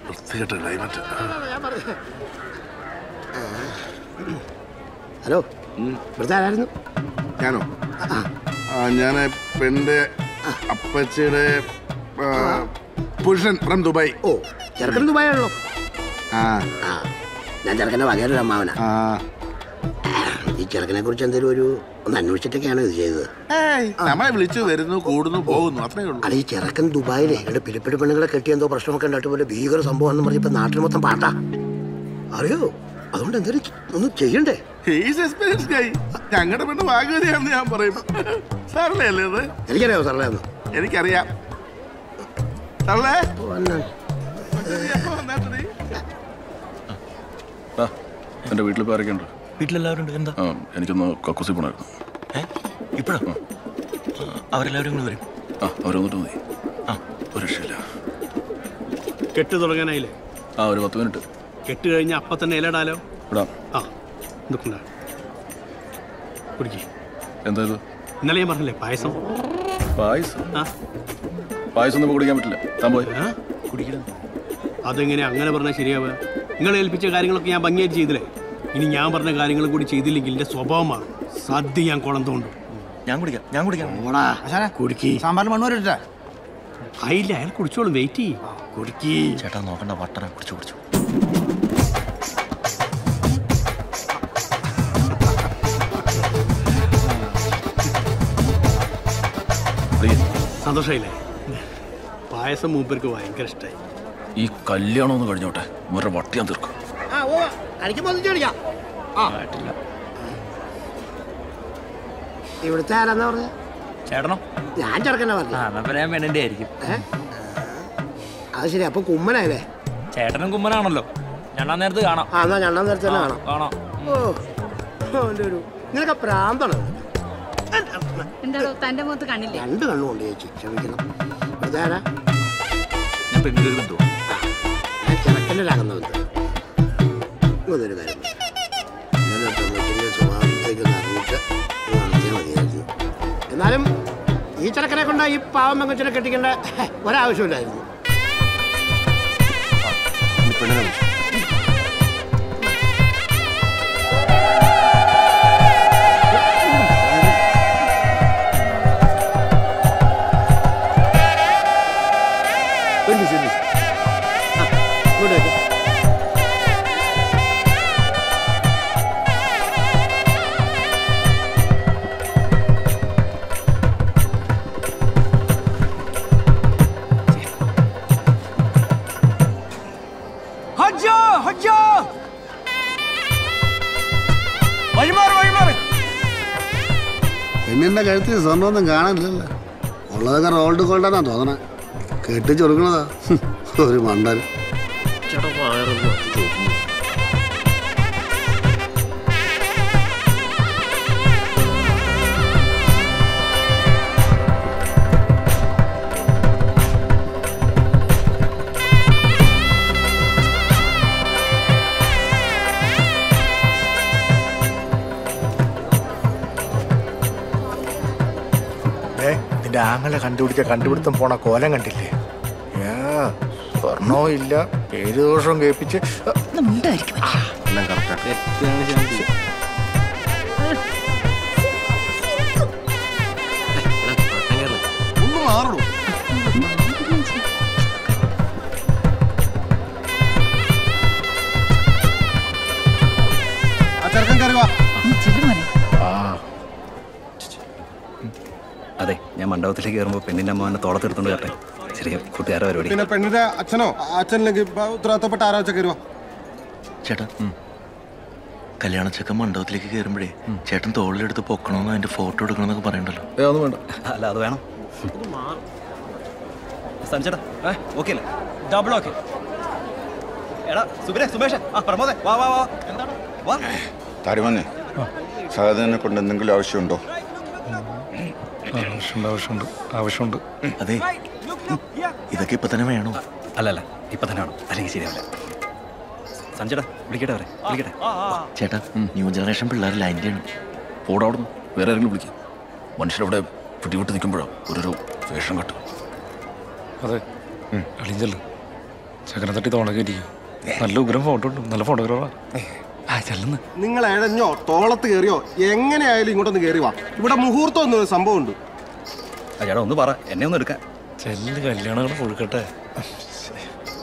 വൃത്തികെട്ട climate. Hello, ഇവിടുത്തെ ആരായിരുന്നു? ഞാനോ? ഞാൻ പെണ്ണിന്റെ അപ്പച്ചിയുടെ പുരുഷൻ ഫ്രം ദുബായ്. ഓ, ചെറുക്കൻ ദുബായ് ആണല്ലോ. ഞാൻ ചെറുക്കൻ്റെ വകയൊരു അമ്മാവനാ. ഈ ചെറുക്കനെ കുറിച്ച് എന്തെങ്കിലും ഒന്ന് അന്വേഷിച്ചിട്ടൊക്കെയാണ് ഇത് ചെയ്തത്. നമ്മളെ വിളിച്ചു വരുന്നു, കൂടുന്നു, പോകുന്നു, അത്രേ ഉള്ളൂ. അല്ല, ഈ ചെറുക്കൻ ദുബായിലെ ഇവിടെ പിലിപ്പിടി പെണ്ണുങ്ങളെ കെട്ടി എന്തോ പ്രശ്നമൊക്കെ ഉണ്ടായിട്ട് പോലെ ഭീകര സംഭവം പറഞ്ഞപ്പോ നാട്ടിൽ മൊത്തം പാട്ടാ. അറിയോ? അതുകൊണ്ട് എന്തെങ്കിലും ഒന്നും ചെയ്യണ്ടേ? ഞങ്ങളുടെ പെണ്ണ് ഭാഗ്യവതിയാണെന്ന് ഞാൻ പറയും. സാറല്ലേ അല്ലേ അത്? എനിക്കറിയാമോ സാറേ? എനിക്കറിയാം. സാറേ എന്റെ വീട്ടിൽ പേരൊക്കെയുണ്ട്. വീട്ടിലെല്ലാവരും ഉണ്ട്. എന്താ? എനിക്കൊന്ന് കക്കൂസി പോണായിരുന്നു. ഇപ്പഴോ? അവരെല്ലാവരും കൂടി വരും. അവരൊന്നിട്ട് മതി. ഒരു രക്ഷയില്ല. കെട്ട് തുടങ്ങാനായില്ലേ? ഒരു 10 മിനിറ്റ്. കെട്ട് കഴിഞ്ഞ അപ്പം തന്നെ ഇലയിടാലോ. ഇടാം. കുടിക്കേ. എന്താ ഇത്? ഇന്നലെ ഞാൻ പറഞ്ഞില്ലേ പായസം. പായസം ഒന്നും കുടിക്കാൻ പറ്റില്ല. താൻ പോയി കുടിക്കണം. അതെങ്ങനെ അങ്ങനെ പറഞ്ഞാൽ ശരിയാവുക? നിങ്ങൾ ഏൽപ്പിച്ച കാര്യങ്ങളൊക്കെ ഞാൻ ഭംഗിയായിട്ട് ചെയ്തില്ലേ? ഇനി ഞാൻ പറഞ്ഞ കാര്യങ്ങളും കൂടി ചെയ്തില്ലെങ്കിൽ എന്റെ സ്വഭാവമാണ്. സദ്യ ഞാൻ കുളം തോണ്ടും. ഞാൻ കുടിക്കാം. സാമ്പാറിന് മണ്ണ് വരട്ടാ. ആയില്ല, അയാൾ കുടിച്ചോളും. വെയിറ്റ് ചെയ്യ്. കുടിക്കേ. ചേട്ടാ നോക്കണ്ട, വട്ടന കുടിച്ചു. സന്തോഷമായില്ലേ? പായസം മൂപ്പർക്ക് ഭയങ്കര ഇഷ്ടമായി. ഈ കല്യാണം ഒന്ന് കഴിഞ്ഞോട്ടെ, വേറെ വട്ടിയാൻ തീർക്കും. ഇവിടുത്തെ ആരാന്നാ പറഞ്ഞ? ചേട്ടനോ? ഞാൻ ചെറുക്കനെ പറഞ്ഞു. പെണ്ണിന്റെ ആയിരിക്കും. അത് ശരി. അപ്പൊ കുമ്മനായല്ലേ? ചേട്ടനും കുമ്മനാണല്ലോ. രണ്ടാം നേരത്ത് കാണാം. എന്നാ രണ്ടാം നേരത്തെ തന്നെ കാണാം. നിനക്ക് പ്രാന്താണ്. തന്റെ മുഖത്ത് കണ്ണില്ലേ? 2 കണ്ണുകൊണ്ട് ചേച്ചി. ക്ഷമിക്കണം. ഇവിടുത്തെ ആരാ? ഞാൻ പെണ്ണിന്റെ ബന്ധു. ഞാൻ ചെറുക്കൻ്റെ രാകുന്നവൻ. അതൊരു കാര്യം. സ്വഭാവത്തേക്കൊന്ന് അറിഞ്ഞിട്ട് നടത്തിയാൽ മതിയായിരുന്നു. എന്നാലും ഈ ചെറുക്കനെ കൊണ്ട് ഈ പാവം പെങ്കൊച്ചിനെ കെട്ടിക്കേണ്ട ഒരാവശ്യമില്ലായിരുന്നു. പെണ്ണിന്റെ കഴുത്തിൽ സ്വർണ്ണമൊന്നും കാണാനില്ലല്ലോ. ഉള്ളതൊക്കെ റോൾഡ് ഗോൾഡാന്നാ തോന്നണേ. കെട്ടിച്ച് കൊടുക്കണതാ ഒരു മണ്ടൻ. നിന്റെ ആങ്ങളെ കണ്ടുപിടുത്തം പോണ കോലം കണ്ടില്ലേ? സ്വർണ്ണവും ഇല്ല, പേര് ദോഷവും കേൾപ്പിച്ച്. അതെ, ഞാൻ മണ്ഡപത്തിലേക്ക് കയറുമ്പോൾ പെണ്ണിന്റെ അമ്മ തോളത്തെടുത്തോണ്ട് കട്ടെ. ചെറിയ കൂട്ടുകാരെ പരിപാടി. പിന്നെ പെണ്ണിന്റെ അച്ഛനോ അച്ഛനിലേക്ക് ഉത്തരവാദിത്തപ്പെട്ട ആരാച്ച കയറുക? ചേട്ടാ, കല്യാണച്ചക്കൻ മണ്ഡപത്തിലേക്ക് കയറുമ്പോഴേ ചേട്ടൻ തോളിലെടുത്ത് പൊക്കണമെന്ന് അതിന്റെ ഫോട്ടോ എടുക്കണമെന്നൊക്കെ പറയണ്ടല്ലോ. വേണ്ട. അല്ല, അത് വേണം. ചേട്ടാ ഓക്കെ അല്ലേ? Double okay. എടാ സുബേഷ്, പ്രമോദേ, വാ വാ വാ. എന്താണ് വാ താരുമന്നെ, സഹോദരനെ കൊണ്ട് എന്തെങ്കിലും ആവശ്യമുണ്ടോ? ആവശ്യമുണ്ട്. അതെ, ഇതൊക്കെ ഇപ്പൊ തന്നെ വേണോ? അല്ലല്ല, ഇപ്പൊ തന്നെ വേണം, അല്ലെങ്കിൽ ശരിയല്ല. സഞ്ജടാ വിളിക്കട്ടെ വിളിക്കട്ടെ. ചേട്ടാ, ന്യൂ ജനറേഷൻ പിള്ളേർ ലൈൻ്റെയാണ്. പോടാ അവിടുന്ന്, വേറെ ആരെങ്കിലും വിളിക്കും. മനുഷ്യരവിടെ പിടിവിട്ട് നിൽക്കുമ്പോഴോ ഓരോരോ വേഷം കെട്ടും. അതെ, അളിഞ്ചല്ലോ ചക്കനെ തട്ടി തോളൊക്കെ നല്ല ഉഗ്രം ഫോട്ടോ ഉണ്ട്, നല്ല ഫോട്ടോഗ്രാഫറാ. ചെല്ലുന്നു. നിങ്ങൾ എഴഞ്ഞോ തോളത്ത് കയറിയോ എങ്ങനെയായാലും ഇങ്ങോട്ടൊന്ന് കയറി വാ. ഇവിടെ മുഹൂർത്തം ഒന്നും സംഭവം ഉണ്ട്. ചേട്ടാ ഒന്ന് പറ, എന്നെ ഒന്ന് എടുക്കാൻ. ചെല്ല്, കല്യാണങ്ങൾ കൊടുക്കട്ടെ.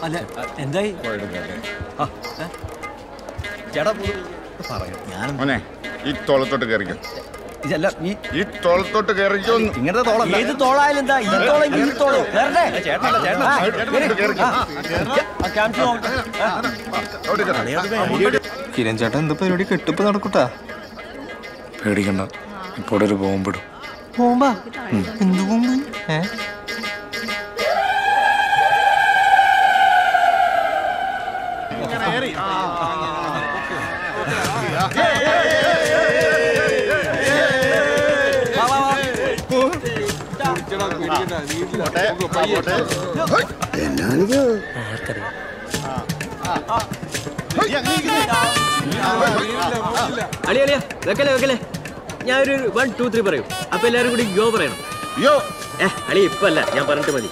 അല്ല എന്തായി ചേട്ടാ മോനെ ഈ തോളത്തോട്ട് കയറിക്കോ. ഇതല്ല ഈ തോളത്തോട്ട് കയറിക്കോ. ഇങ്ങനത്തെ തോളല്ല. ഏത് തോളായാലും എന്താ ഈ തോളെങ്കിൽ ഈ തോള് വേറെ കിരൺ ചേട്ടൻ എന്ത് പരിപാടി കെട്ടിപ്പ് നടക്കൂട്ടാ. പേടിക്കണ്ട, ഇപ്പോൾ ഒരു ബോംബിടും. ബോംബാ? എന്ത് ബോംബ്? അളിയ വെക്കല്ലേ വെക്കല്ലേ, ഞാനൊരു 1 2 3 പറയും. അപ്പൊ എല്ലാരും കൂടി യോ പറയണം. അളി ഇപ്പൊ അല്ല, ഞാൻ പറഞ്ഞിട്ട് മതി.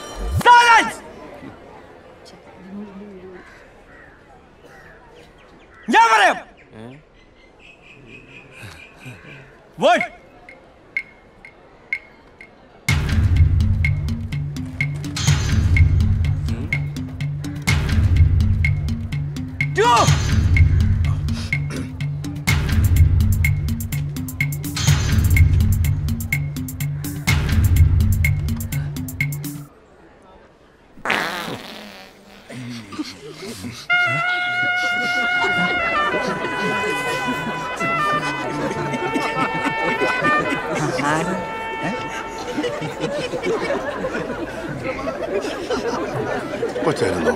ഞാൻ പറയാം. ചേരുന്നു.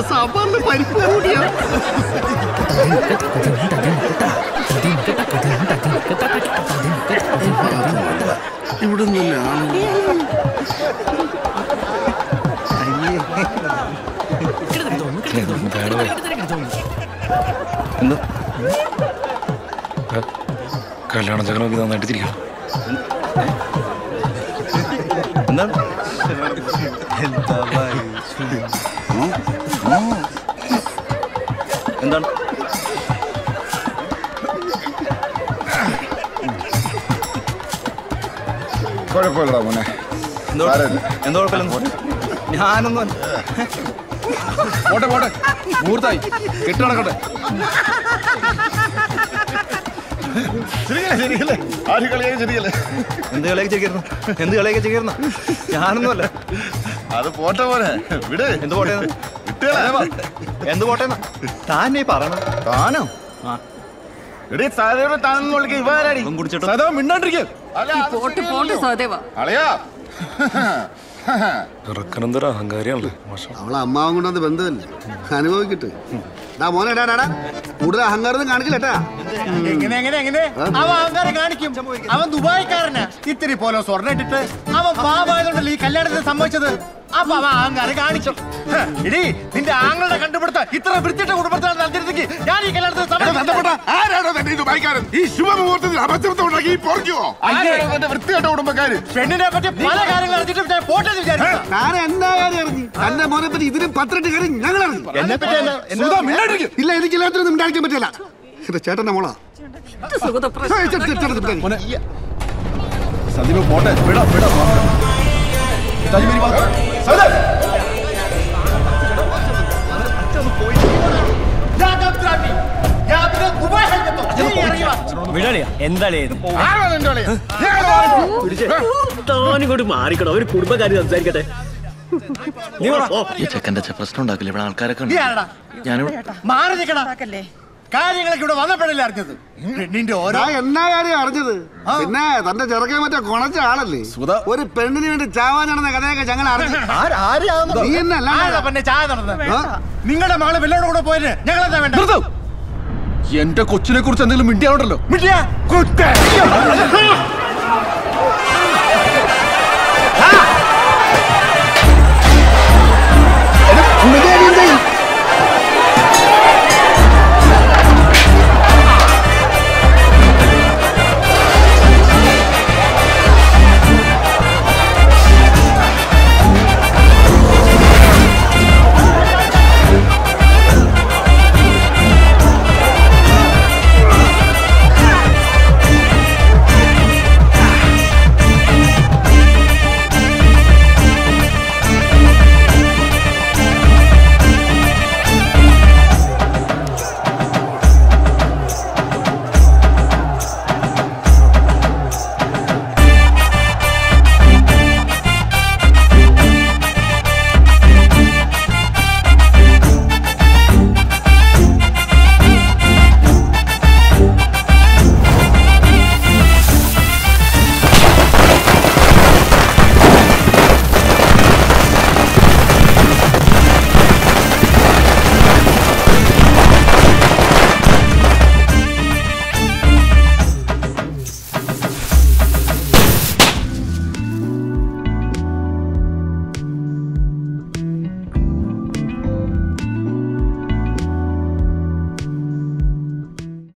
സാമ്പാറിന് പരിപ്പ് കൂടിയോ? ഇവിടെ എന്താ കല്യാണ ചക്കനൊക്കെ നന്നായിട്ട് തിരിക്കണം. എന്താണ് എന്താണ് കുഴപ്പമില്ല മോനെ. എന്തോ കുഴപ്പമില്ല. ഞാനൊന്നും പോട്ടെ പോട്ടെ, മുഹൂർത്തായി, കെട്ട് നടക്കട്ടെ. എന്ത് കളിയൊക്കെ ചെയ്യായിരുന്നു? എന്ത് കളിയൊക്കെ ചെയ്യായിരുന്നു? ഞാനൊന്നും അല്ല. അത് പോട്ടെ പോലെ വിട്. എന്ത് പോട്ടെ? എന്ത് പോട്ടെ താനേ പറയണം. താനോ? ചെറുക്കനെന്തൊരു അഹങ്കാരിയാണല്ലേ. അവളെ അമ്മാവൻ കൊണ്ടത് ബന്ധമല്ലേ, അനുഭവിക്കട്ടെ. മോനെ കൂടുതൽ അഹങ്കാരം കാണിക്കില്ലട്ടാ. അവൻ അഹങ്കാരം കാണിക്കും. അവൻ ദുബായിക്കാരനാ. ഇത്തിരി പോലെ സ്വർണ്ണം ഇട്ടിട്ട് അവൻ പാവായതുകൊണ്ടല്ലേ ഈ കല്യാണത്തിന് സംഭവിച്ചത്. അപ്പൊ അവൻ അഹങ്കാരം കാണിച്ചു. ഇടി നിന്റെ ആങ്ങളുടെ കണ്ടുപിടുത്ത ഇത്ര വൃത്തിയുടെ കുടുംബത്തിലാണ് നടത്തിയിരുന്നെങ്കിൽ ഞാൻ ഈ കല്യാണത്തിന് പെണ്ണിനെ പറ്റി പല കാര്യങ്ങൾ അറിഞ്ഞിട്ട് പോട്ടെന്ന് വിചാരിച്ചു. എന്റെ മോനെ പറ്റി ഇതിനും 18 കാര്യം ഞങ്ങൾ എന്നെ പറ്റി ഇല്ല, എനിക്ക് എല്ലാത്തിനും ഉണ്ടാക്കാൻ പറ്റില്ല. ചേട്ടന്റെ മോളാ. സന്ദീപ് പോട്ടെ, വിടാ വിടാ. എന്താണിങ്ങോട്ട് മാറിക്കണോ? ഒരു കുടുംബക്കാരി സംസാരിക്കട്ടെ. ഈ ചെക്കൻ്റെ പ്രശ്നം ഉണ്ടാക്കില്ല. ഇവിടെ ആൾക്കാരൊക്കെ മാറി നിൽക്കണ കാര്യങ്ങളൊക്കെ ഇവിടെ വന്നപ്പോഴല്ലേ അറിഞ്ഞത്. പെണ്ണിന്റെ ഓരോ എന്നാ കാര്യം അറിഞ്ഞത്? പിന്നെ തന്റെ ചെറുക്കാൻ മറ്റേ കൊണച്ച ആളല്ലേ. ഒരു പെണ്ണിന് വേണ്ടി ചാവാനാണെന്ന കഥയൊക്കെ ഞങ്ങൾ അറിഞ്ഞു. ചായ നടന്നത് നിങ്ങളുടെ മകള് വെള്ളോടെ കൂടെ പോയത് ഞങ്ങൾ എന്താ വേണ്ട? എന്റെ കൊച്ചിനെ കുറിച്ച് എന്തെങ്കിലും മിണ്ടിയാണല്ലോ. മിണ്ടിയാ